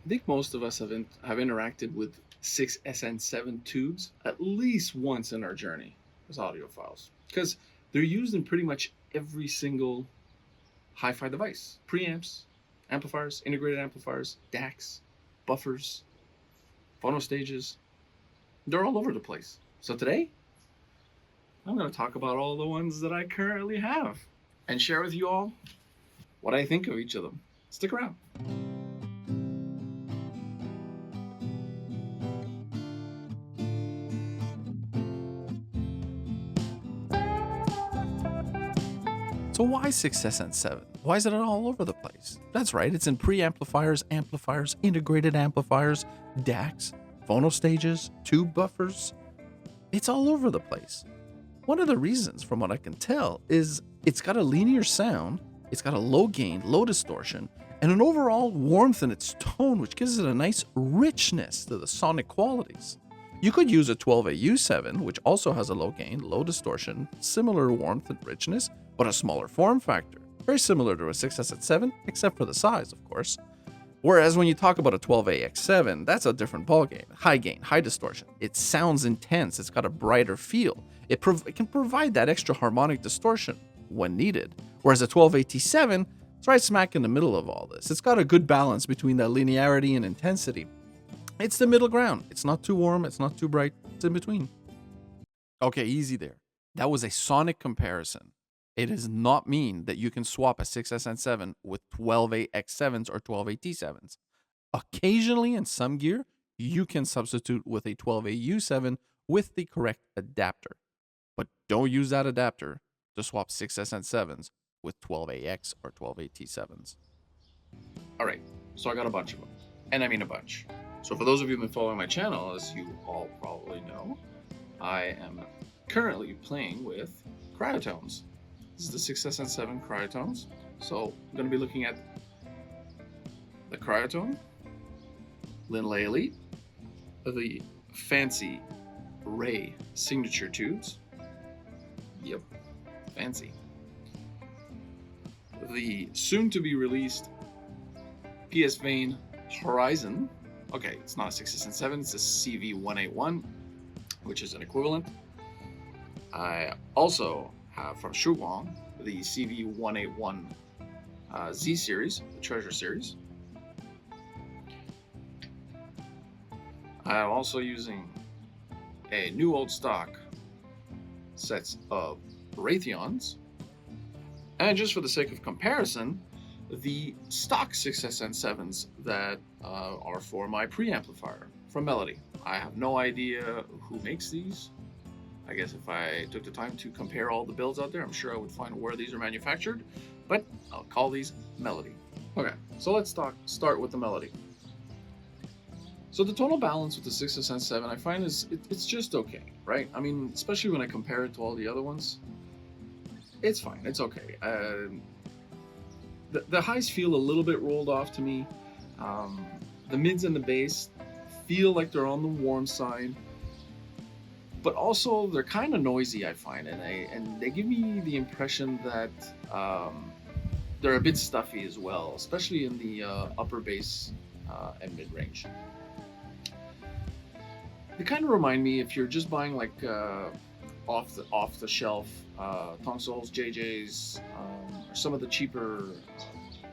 I think most of us have interacted with 6SN7 tubes at least once in our journey as audiophiles, because they're used in pretty much every single hi-fi device: preamps, amplifiers, integrated amplifiers, DACs, buffers, phono stages. They're all over the place. So today, I'm going to talk about all the ones that I currently have and share with you all what I think of each of them. Stick around. So why 6SN7? Why is it all over the place? That's right, it's in preamplifiers, amplifiers, integrated amplifiers, DACs, phono stages, tube buffers. It's all over the place. One of the reasons, from what I can tell, is it's got a linear sound, it's got a low gain, low distortion, and an overall warmth in its tone, which gives it a nice richness to the sonic qualities. You could use a 12AU7, which also has a low gain, low distortion, similar warmth and richness, but a smaller form factor. Very similar to a 6SN7, except for the size, of course. Whereas when you talk about a 12AX7, that's a different ballgame. High gain, high distortion. It sounds intense, it's got a brighter feel. It can provide that extra harmonic distortion when needed. Whereas a 12AT7, it's right smack in the middle of all this. It's got a good balance between that linearity and intensity. It's the middle ground. It's not too warm, it's not too bright, it's in between. Okay, easy there. That was a sonic comparison. It does not mean that you can swap a 6SN7 with 12AX7s or 12AT7s. Occasionally, in some gear, you can substitute with a 12AU7 with the correct adapter. But don't use that adapter to swap 6SN7s with 12AX or 12AT7s. All right, so I got a bunch of them. And I mean a bunch. So for those of you who've been following my channel, as you all probably know, I am currently playing with Cryotones. This is the 6SN7 Cryotones. So I'm going to be looking at the Cryotone, Linlai Elite, the fancy Ray signature tubes. Yep, fancy. The soon-to-be released PSVANE Horizon. Okay, it's not a 6SN7, it's a CV181, which is an equivalent. I also have from Shuguang the CV181 Z series, the Treasure series. I'm also using a new old stock sets of Raytheons. And just for the sake of comparison, the stock 6SN7s that are for my preamplifier from Melody. I have no idea who makes these. I guess if I took the time to compare all the builds out there, I'm sure I would find where these are manufactured, but I'll call these Melody. Okay, so let's start with the Melody. So the tonal balance with the 6SN7 I find it's just okay, right? I mean, especially when I compare it to all the other ones, it's fine, it's okay. The highs feel a little bit rolled off to me. The mids and the bass feel like they're on the warm side, but also they're kind of noisy, I find, and they give me the impression that they're a bit stuffy as well, especially in the upper bass and mid range. They kind of remind me, if you're just buying like off the shelf Tongsols, JJs, or some of the cheaper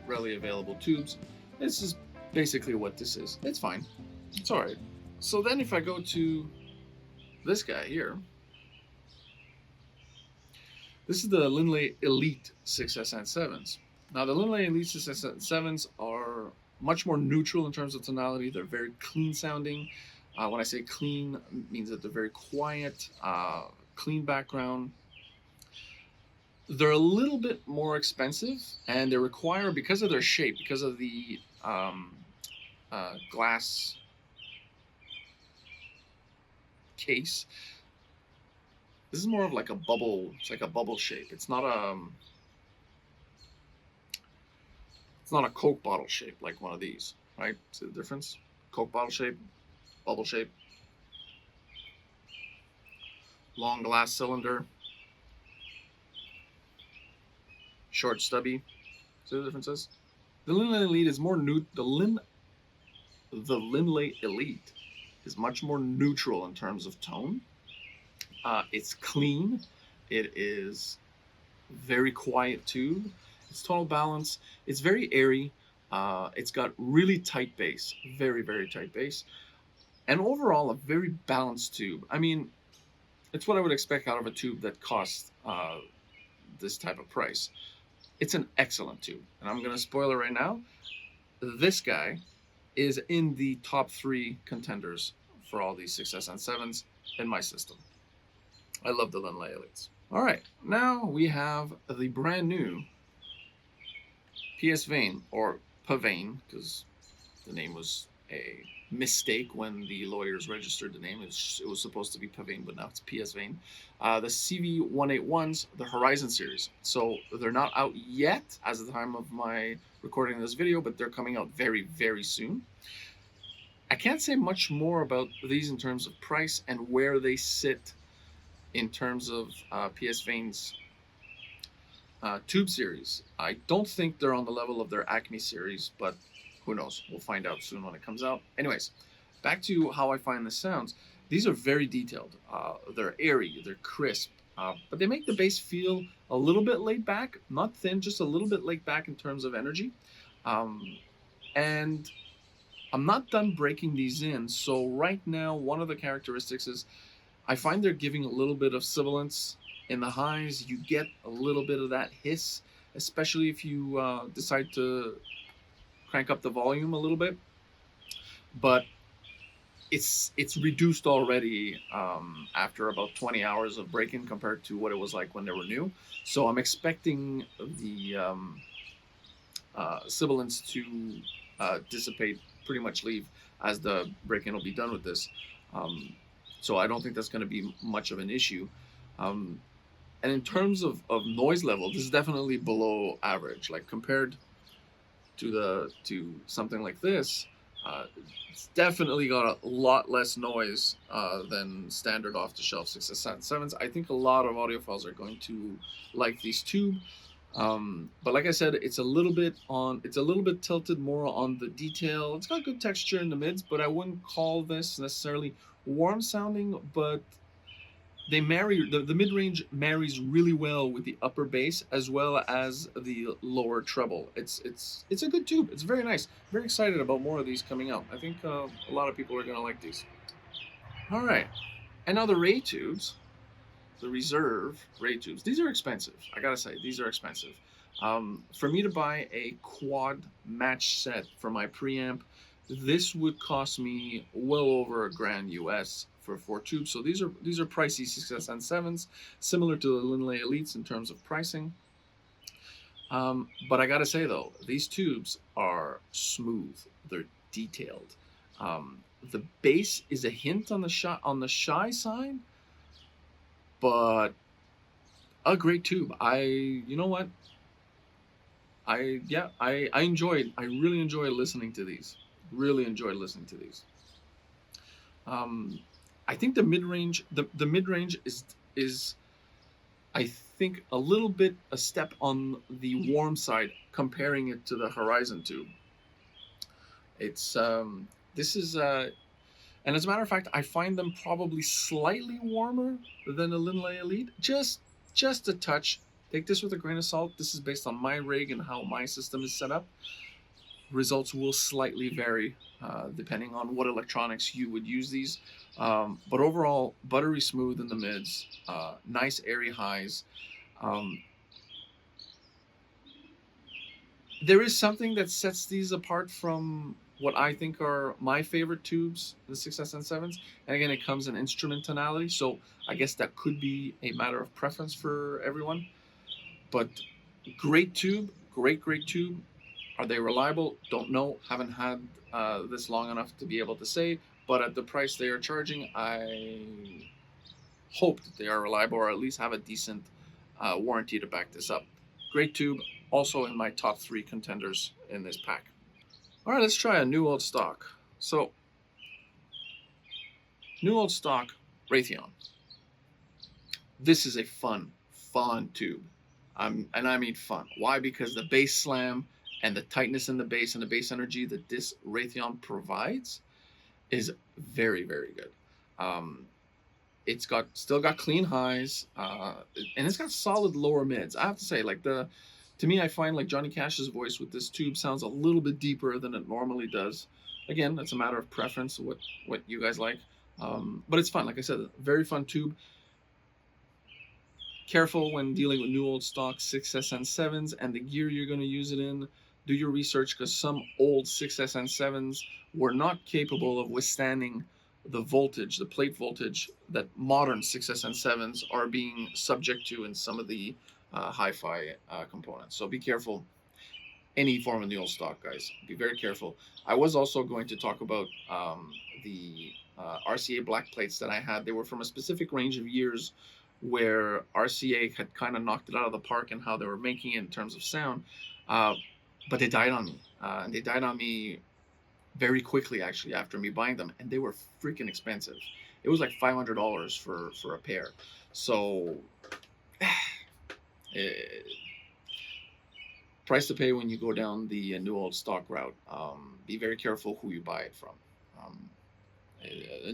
readily available tubes. This is basically what this is. It's fine. It's all right. So then if I go to this guy here, this is the Linlai Elite 6SN7s. Now the Linlai Elite 6SN7s are much more neutral in terms of tonality. They're very clean sounding. When I say clean, it means that they're very quiet, clean background. They're a little bit more expensive, and they require, because of their shape, because of the glass case, this is more of like a bubble. It's like a bubble shape. It's not a Coke bottle shape like one of these, right? See the difference? Coke bottle shape, bubble shape, long glass cylinder, short stubby. See the differences? The Linlai Elite is more the Linlai Elite is much more neutral in terms of tone. It's clean. It is very quiet tube. Its tonal balance. It's very airy. It's got really tight bass, very very tight bass, and overall a very balanced tube. I mean, it's what I would expect out of a tube that costs this type of price. It's an excellent tube, and I'm gonna spoil it right now. This guy is in the top 3 contenders for all these 6SN7s in my system. I love the Linlai Elites. All right, now we have the brand new PSVANE, or PSVANE, because the name was a mistake when the lawyers registered the name. It was supposed to be PSVANE, but now it's PSVANE. The CV181s, the Horizon series. So they're not out yet as of the time of my recording this video, but they're coming out very, very soon. I can't say much more about these in terms of price and where they sit in terms of PSVANE's tube series. I don't think they're on the level of their Acme series, but who knows? We'll find out soon when it comes out. Anyways, back to how I find the sounds. These are very detailed. They're airy, they're crisp, but they make the bass feel a little bit laid back, not thin, just a little bit laid back in terms of energy. And I'm not done breaking these in. So right now, one of the characteristics is I find they're giving a little bit of sibilance in the highs. You get a little bit of that hiss, especially if you decide to crank up the volume a little bit. But it's reduced already after about 20 hours of break-in compared to what it was like when they were new. So I'm expecting the sibilance to dissipate, pretty much leave as the break-in will be done with this. So I don't think that's going to be much of an issue. And in terms of noise level, this is definitely below average. Like compared to something like this, it's definitely got a lot less noise than standard off-the-shelf 6SN7s. I think a lot of audiophiles are going to like these tube. But like I said, it's a little bit tilted more on the detail. It's got good texture in the mids, but I wouldn't call this necessarily warm sounding. But they marry, the mid-range marries really well with the upper bass as well as the lower treble. It's a good tube. It's very nice. Very excited about more of these coming out. I think a lot of people are gonna like these. All right, and now the Ray tubes. The reserve Ray tubes. These are expensive. I gotta say, these are expensive. For me to buy a quad match set for my preamp, this would cost me well over $1,000 US for 4 tubes. So these are pricey 6SN7s, similar to the Linlai Elites in terms of pricing. But I gotta say though, these tubes are smooth. They're detailed. The bass is a hint on the shy side, but a great tube. You know what? I really enjoy listening to these. Really enjoy listening to these. I think the mid-range, the mid-range is I think a little bit a step on the warm side comparing it to the Horizon tube. It's this is and as a matter of fact, I find them probably slightly warmer than the Linlai Elite. Just a touch. Take this with a grain of salt. This is based on my rig and how my system is set up. Results will slightly vary depending on what electronics you would use these. But overall, buttery smooth in the mids, nice airy highs. There is something that sets these apart from what I think are my favorite tubes, the 6SN7s. And again, it comes in instrument tonality, so I guess that could be a matter of preference for everyone. But great tube, great tube. Are they reliable? Don't know. Haven't had this long enough to be able to say. But at the price they are charging, I hope that they are reliable or at least have a decent warranty to back this up. Great tube. Also in my top 3 contenders in this pack. All right, let's try a new old stock. So, new old stock Raytheon. This is a fun tube. And I mean fun. Why? Because the bass slam and the tightness in the bass and the bass energy that this Raytheon provides is very, very good. It's still got clean highs, and it's got solid lower mids. I have to say, like to me, I find like Johnny Cash's voice with this tube sounds a little bit deeper than it normally does. Again, that's a matter of preference, what you guys like. But it's fun. Like I said, very fun tube. Careful when dealing with new old stock 6SN7s and the gear you're going to use it in. Do your research, because some old 6SN7s were not capable of withstanding the voltage, the plate voltage that modern 6SN7s are being subject to in some of the hi-fi components. So be careful. Any form of new old stock, guys. Be very careful. I was also going to talk about the RCA black plates that I had. They were from a specific range of years where RCA had kind of knocked it out of the park and how they were making it in terms of sound. But they died on me. And they died on me very quickly, actually, after me buying them. And they were freaking expensive. It was like $500 for a pair. So, price to pay when you go down the new old stock route. Be very careful who you buy it from.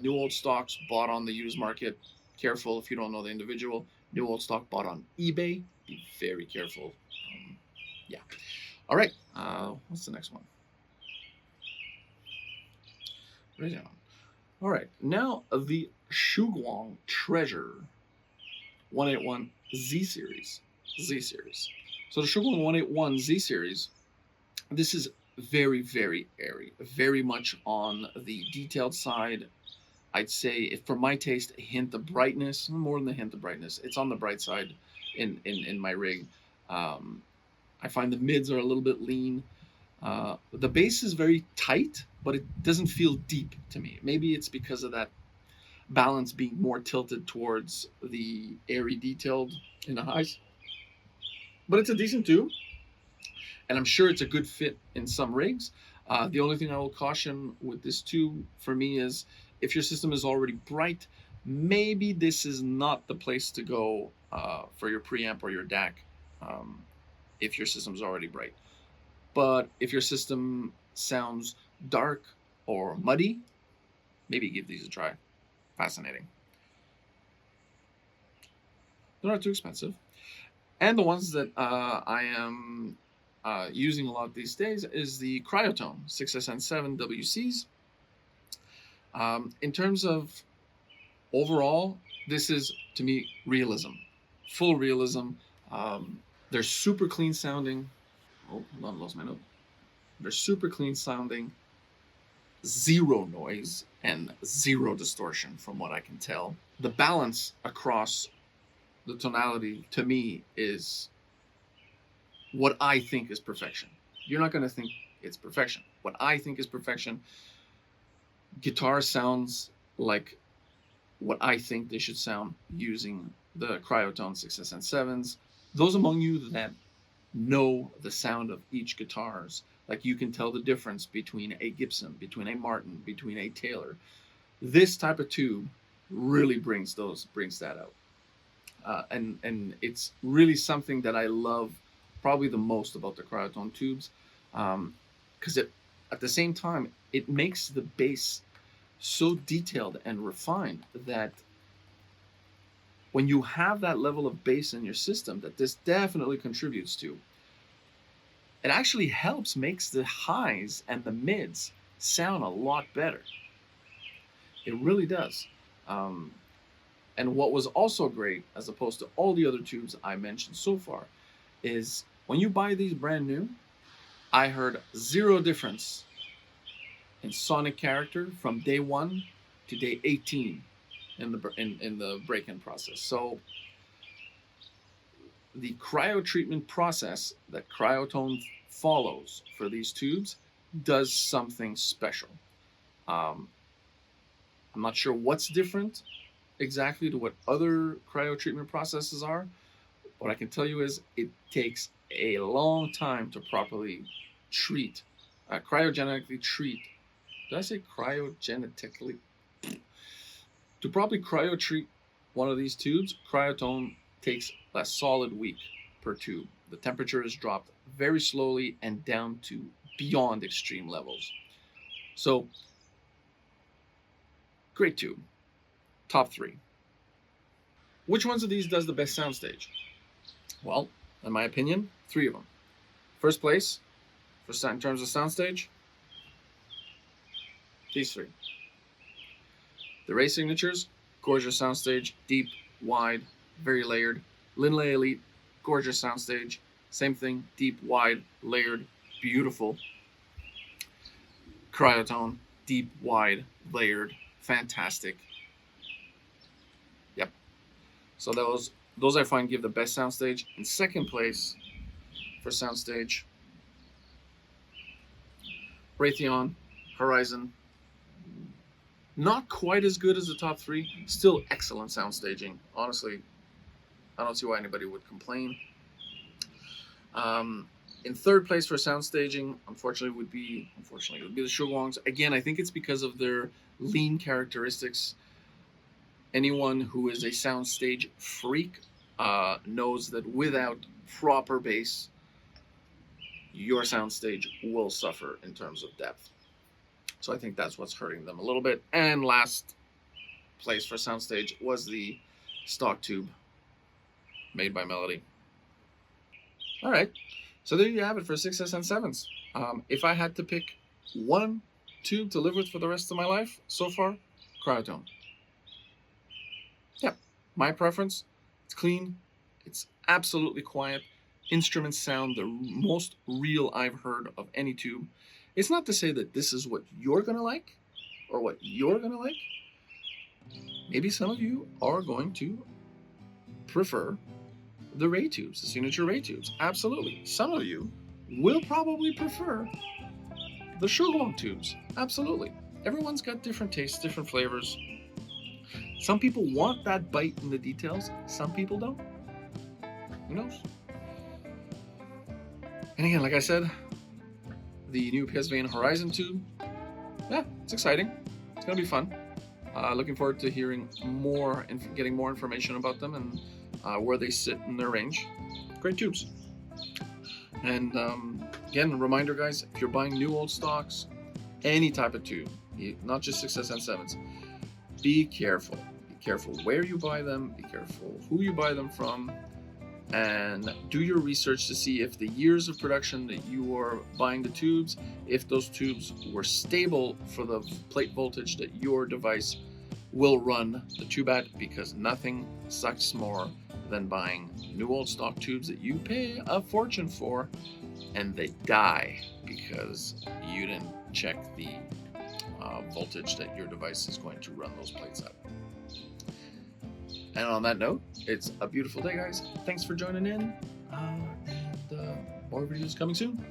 New old stocks bought on the used market. Careful if you don't know the individual. New old stock bought on eBay. Be very careful. Yeah. All right. What's the next one? All right. Now the Shuguang Treasure 181 Z series. So the Shuguang 181 Z series. This is very, very airy. Very much on the detailed side. I'd say, if for my taste, a hint of brightness, more than a hint of brightness. It's on the bright side in my rig. I find the mids are a little bit lean. The bass is very tight, but it doesn't feel deep to me. Maybe it's because of that balance being more tilted towards the airy detailed in the highs. But it's a decent tube, and I'm sure it's a good fit in some rigs. The only thing I will caution with this tube for me is, if your system is already bright, maybe this is not the place to go for your preamp or your DAC if your system's already bright. But if your system sounds dark or muddy, maybe give these a try. Fascinating. They're not too expensive. And the ones that I am using a lot these days is the Cryotone 6SN7 WCs. In terms of overall, this is, to me, realism. Full realism. They're super clean sounding. Oh, hold on, lost my note. They're super clean sounding. Zero noise and zero distortion from what I can tell. The balance across the tonality, to me, is what I think is perfection. You're not going to think it's perfection. What I think is perfection, guitar sounds like what I think they should sound using the Cryotone 6SN7s. Those among you that know the sound of each guitars, like you can tell the difference between a Gibson, between a Martin, between a Taylor. This type of tube really brings that out. And it's really something that I love probably the most about the Cryotone tubes, because at the same time, it makes the bass so detailed and refined that when you have that level of bass in your system that this definitely contributes to, it actually makes the highs and the mids sound a lot better. It really does. And what was also great, as opposed to all the other tubes I mentioned so far, is when you buy these brand new, I heard zero difference in sonic character from day 1 to day 18 in the break-in process. So the cryo treatment process that Cryotone follows for these tubes does something special. I'm not sure what's different exactly to what other cryo treatment processes are. What I can tell you is it takes a long time to properly treat, cryogenically treat. Did I say cryogenetically? To properly cryo treat one of these tubes, Cryotone takes a solid week per tube. The temperature is dropped very slowly and down to beyond extreme levels. So, great tube. Top 3. Which ones of these does the best soundstage? Well, in my opinion, 3 of them. First place, in terms of soundstage, these 3. The Ray Signatures, gorgeous soundstage, deep, wide, very layered. Linlai Elite, gorgeous soundstage, same thing, deep, wide, layered, beautiful. Cryotone, deep, wide, layered, fantastic. Yep. So those I find give the best soundstage. In second place for soundstage, Raytheon Horizon. Not quite as good as the top 3. Still excellent sound staging. Honestly, I don't see why anybody would complain. In third place for sound staging, unfortunately, would be the Shuguangs. Again, I think it's because of their lean characteristics. Anyone who is a soundstage freak knows that without proper bass, your soundstage will suffer in terms of depth. So I think that's what's hurting them a little bit. And last place for soundstage was the stock tube made by Melody. All right, so there you have it for 6s and 7s. If I had to pick one tube to live with for the rest of my life so far, Cryotone. Yep, my preference. It's clean. It's absolutely quiet. Instruments sound the most real I've heard of any tube. It's not to say that this is what you're going to like or what you're going to like. Maybe some of you are going to prefer the Ray tubes, the signature Ray tubes. Absolutely. Some of you will probably prefer the Shuguang tubes. Absolutely. Everyone's got different tastes, different flavors. Some people want that bite in the details. Some people don't. Who knows? And again, like I said, the new PSVANE Horizon tube, yeah, it's exciting. It's going to be fun. Looking forward to hearing more and getting more information about them and where they sit in their range. Great tubes. And again, a reminder, guys, if you're buying new old stocks, any type of tube, not just 6s and 7s, be careful. Be careful where you buy them. Be careful who you buy them from. And do your research to see if the years of production that you are buying the tubes, if those tubes were stable for the plate voltage that your device will run the tube at, because nothing sucks more than buying new old stock tubes that you pay a fortune for and they die because you didn't check the voltage that your device is going to run those plates at. And on that note, it's a beautiful day, guys. Thanks for joining in. And more videos coming soon.